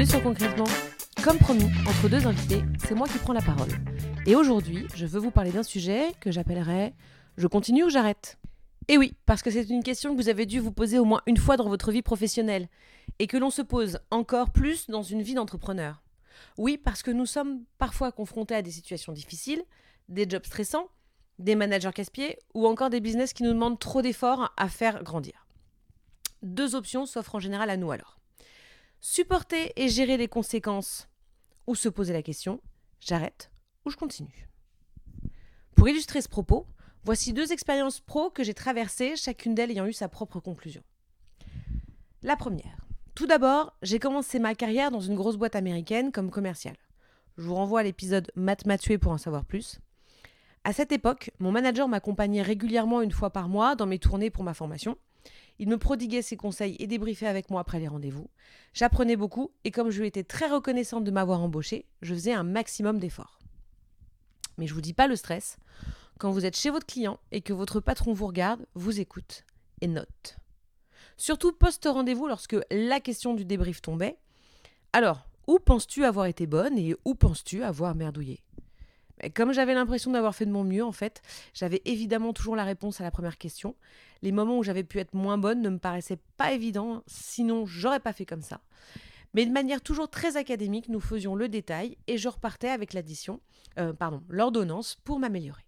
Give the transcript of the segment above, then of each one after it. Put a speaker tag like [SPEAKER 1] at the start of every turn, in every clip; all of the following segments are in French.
[SPEAKER 1] Bienvenue sur Concrètement. Comme promis, entre deux invités, c'est moi qui prends la parole. Et aujourd'hui, je veux vous parler d'un sujet que j'appellerais « Je continue ou j'arrête ?» Et oui, parce que c'est une question que vous avez dû vous poser au moins une fois dans votre vie professionnelle et que l'on se pose encore plus dans une vie d'entrepreneur. Oui, parce que nous sommes parfois confrontés à des situations difficiles, des jobs stressants, des managers casse-pieds ou encore des business qui nous demandent trop d'efforts à faire grandir. Deux options s'offrent en général à nous alors. Supporter et gérer les conséquences ou se poser la question « J'arrête ou je continue ?» Pour illustrer ce propos, voici deux expériences pro que j'ai traversées, chacune d'elles ayant eu sa propre conclusion. La première. Tout d'abord, j'ai commencé ma carrière dans une grosse boîte américaine comme commercial. Je vous renvoie à l'épisode Matt m'a tué pour en savoir plus. À cette époque, mon manager m'accompagnait régulièrement une fois par mois dans mes tournées pour ma formation. Il me prodiguait ses conseils et débriefait avec moi après les rendez-vous. J'apprenais beaucoup et comme je lui étais très reconnaissante de m'avoir embauchée, je faisais un maximum d'efforts. Mais je vous dis pas le stress. Quand vous êtes chez votre client et que votre patron vous regarde, vous écoute et note. Surtout post-rendez-vous lorsque la question du débrief tombait. Alors, où penses-tu avoir été bonne et où penses-tu avoir merdouillé ? Mais comme j'avais l'impression d'avoir fait de mon mieux, en fait, j'avais évidemment toujours la réponse à la première question. Les moments où j'avais pu être moins bonne ne me paraissaient pas évidents, sinon j'aurais pas fait comme ça. Mais de manière toujours très académique, nous faisions le détail et je repartais avec l'ordonnance pour m'améliorer.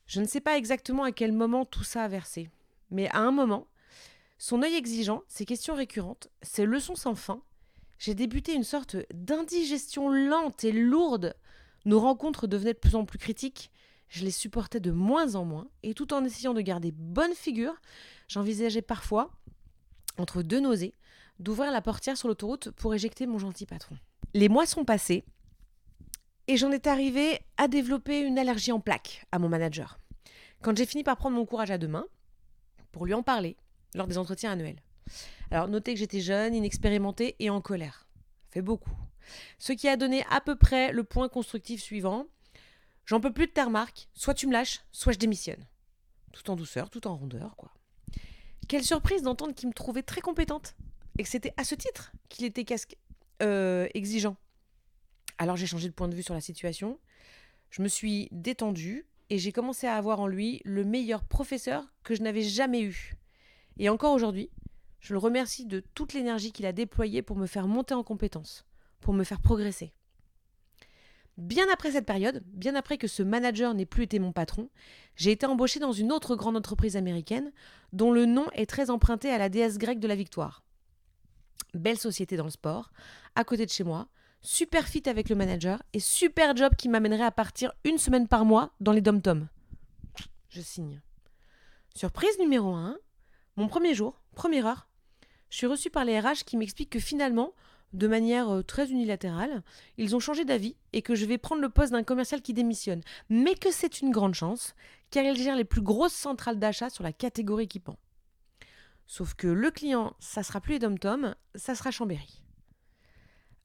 [SPEAKER 1] Je ne sais pas exactement à quel moment tout ça a versé, mais à un moment, son œil exigeant, ses questions récurrentes, ses leçons sans fin, j'ai débuté une sorte d'indigestion lente et lourde. Nos rencontres devenaient de plus en plus critiques, je les supportais de moins en moins, et tout en essayant de garder bonne figure, j'envisageais parfois, entre deux nausées, d'ouvrir la portière sur l'autoroute pour éjecter mon gentil patron. Les mois sont passés, et j'en étais arrivée à développer une allergie en plaques à mon manager. Quand j'ai fini par prendre mon courage à deux mains, pour lui en parler, lors des entretiens annuels. Alors notez que j'étais jeune, inexpérimentée et en colère. Ça fait beaucoup. Ce qui a donné à peu près le point constructif suivant. J'en peux plus de ta remarque, soit tu me lâches, soit je démissionne. Tout en douceur, tout en rondeur, quoi. Quelle surprise d'entendre qu'il me trouvait très compétente et que c'était à ce titre qu'il était exigeant. Alors j'ai changé de point de vue sur la situation, je me suis détendue et j'ai commencé à avoir en lui le meilleur professeur que je n'avais jamais eu. Et encore aujourd'hui, je le remercie de toute l'énergie qu'il a déployée pour me faire monter en compétences, pour me faire progresser. Bien après cette période, bien après que ce manager n'ait plus été mon patron, j'ai été embauchée dans une autre grande entreprise américaine dont le nom est très emprunté à la déesse grecque de la victoire. Belle société dans le sport, à côté de chez moi, super fit avec le manager et super job qui m'amènerait à partir une semaine par mois dans les dom-toms. Je signe. Surprise numéro 1, mon premier jour, première heure, je suis reçue par les RH qui m'expliquent que finalement, de manière très unilatérale, ils ont changé d'avis et que je vais prendre le poste d'un commercial qui démissionne. Mais que c'est une grande chance, car ils gèrent les plus grosses centrales d'achat sur la catégorie équipement. Sauf que le client, ça sera plus les dom-toms, ça sera Chambéry.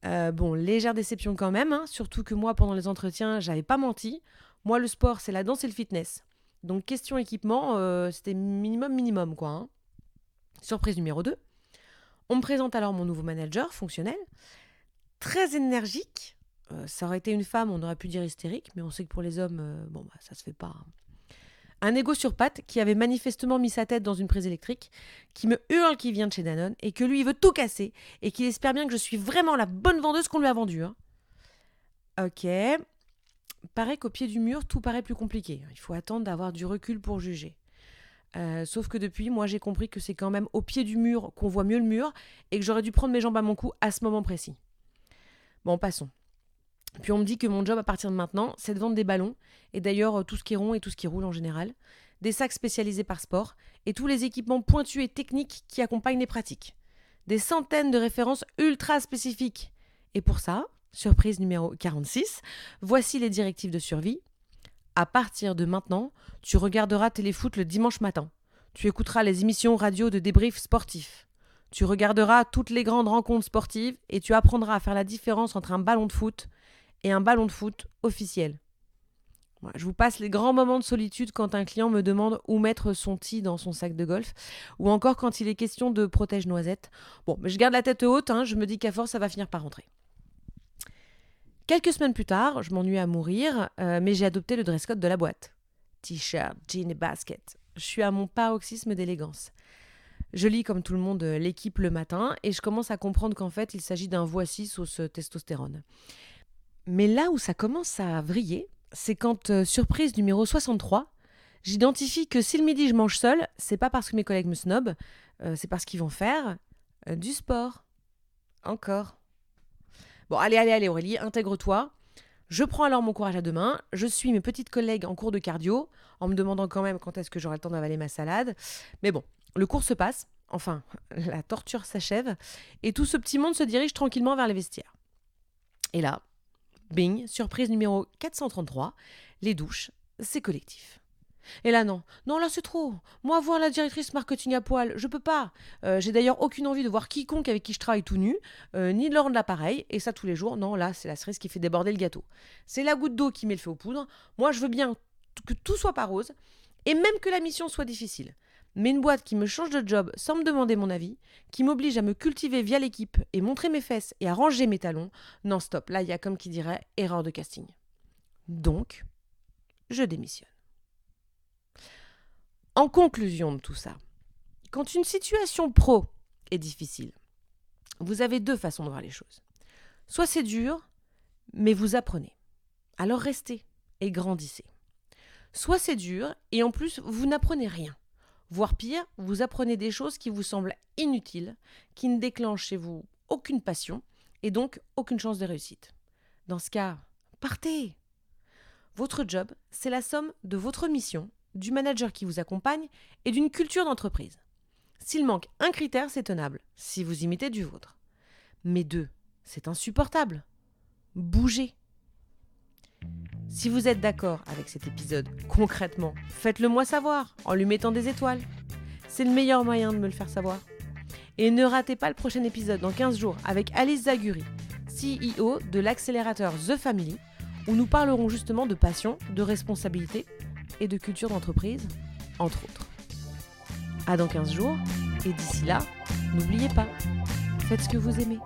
[SPEAKER 1] Légère déception quand même, surtout que moi, pendant les entretiens, j'avais pas menti. Moi, le sport, c'est la danse et le fitness. Donc, question équipement, c'était minimum, quoi. Surprise numéro 2. On me présente alors mon nouveau manager fonctionnel, très énergique. Ça aurait été une femme, on aurait pu dire hystérique, mais on sait que pour les hommes, ça se fait pas. Un égo sur pattes qui avait manifestement mis sa tête dans une prise électrique, qui me hurle qu'il vient de chez Danone et que lui, il veut tout casser et qu'il espère bien que je suis vraiment la bonne vendeuse qu'on lui a vendue. Ok. Paraît qu'au pied du mur, tout paraît plus compliqué. Il faut attendre d'avoir du recul pour juger. Sauf que depuis, moi j'ai compris que c'est quand même au pied du mur qu'on voit mieux le mur et que j'aurais dû prendre mes jambes à mon cou à ce moment précis. Bon, passons. Puis on me dit que mon job à partir de maintenant, c'est de vendre des ballons, et d'ailleurs tout ce qui est rond et tout ce qui roule en général, des sacs spécialisés par sport, et tous les équipements pointus et techniques qui accompagnent les pratiques. Des centaines de références ultra spécifiques. Et pour ça, surprise numéro 46, voici les directives de survie. À partir de maintenant, tu regarderas Téléfoot le dimanche matin. Tu écouteras les émissions radio de débrief sportif. Tu regarderas toutes les grandes rencontres sportives et tu apprendras à faire la différence entre un ballon de foot et un ballon de foot officiel. Voilà, je vous passe les grands moments de solitude quand un client me demande où mettre son thé dans son sac de golf, ou encore quand il est question de protège-noisette. Bon, mais je garde la tête haute, je me dis qu'à force, ça va finir par rentrer. Quelques semaines plus tard, je m'ennuie à mourir, mais j'ai adopté le dress code de la boîte. T-shirt, jean et basket. Je suis à mon paroxysme d'élégance. Je lis comme tout le monde l'équipe le matin et je commence à comprendre qu'en fait, il s'agit d'un voici sauce testostérone. Mais là où ça commence à vriller, c'est quand, surprise numéro 63, j'identifie que si le midi je mange seul, c'est pas parce que mes collègues me snobent, c'est parce qu'ils vont faire du sport. Encore. Bon, allez Aurélie, intègre-toi. Je prends alors mon courage à deux mains, je suis mes petites collègues en cours de cardio, en me demandant quand même quand est-ce que j'aurai le temps d'avaler ma salade. Mais bon, le cours se passe, enfin, la torture s'achève, et tout ce petit monde se dirige tranquillement vers les vestiaires. Et là, bing, surprise numéro 433, les douches, c'est collectif. Et là non, là c'est trop. Moi voir la directrice marketing à poil, je peux pas. J'ai d'ailleurs aucune envie de voir quiconque avec qui je travaille tout nu, ni de leur rendre l'appareil, et ça tous les jours. Non, là c'est la cerise qui fait déborder le gâteau. C'est la goutte d'eau qui met le feu aux poudres. Moi je veux bien que tout soit pas rose, et même que la mission soit difficile. Mais une boîte qui me change de job sans me demander mon avis, qui m'oblige à me cultiver via l'équipe et montrer mes fesses et à ranger mes talons, non stop, là il y a comme qui dirait erreur de casting. Donc, je démissionne. En conclusion de tout ça, quand une situation pro est difficile, vous avez deux façons de voir les choses. Soit c'est dur, mais vous apprenez. Alors restez et grandissez. Soit c'est dur et en plus vous n'apprenez rien. Voire pire, vous apprenez des choses qui vous semblent inutiles, qui ne déclenchent chez vous aucune passion et donc aucune chance de réussite. Dans ce cas, partez. Votre job, c'est la somme de votre mission, du manager qui vous accompagne et d'une culture d'entreprise. S'il manque un critère, c'est tenable, si vous imitez du vôtre. Mais deux, c'est insupportable. Bougez. Si vous êtes d'accord avec cet épisode, concrètement, faites-le moi savoir en lui mettant des étoiles. C'est le meilleur moyen de me le faire savoir. Et ne ratez pas le prochain épisode dans 15 jours avec Alice Zaguri, CEO de l'accélérateur The Family, où nous parlerons justement de passion, de responsabilité et de culture d'entreprise, entre autres. À dans 15 jours, et d'ici là, n'oubliez pas, faites ce que vous aimez.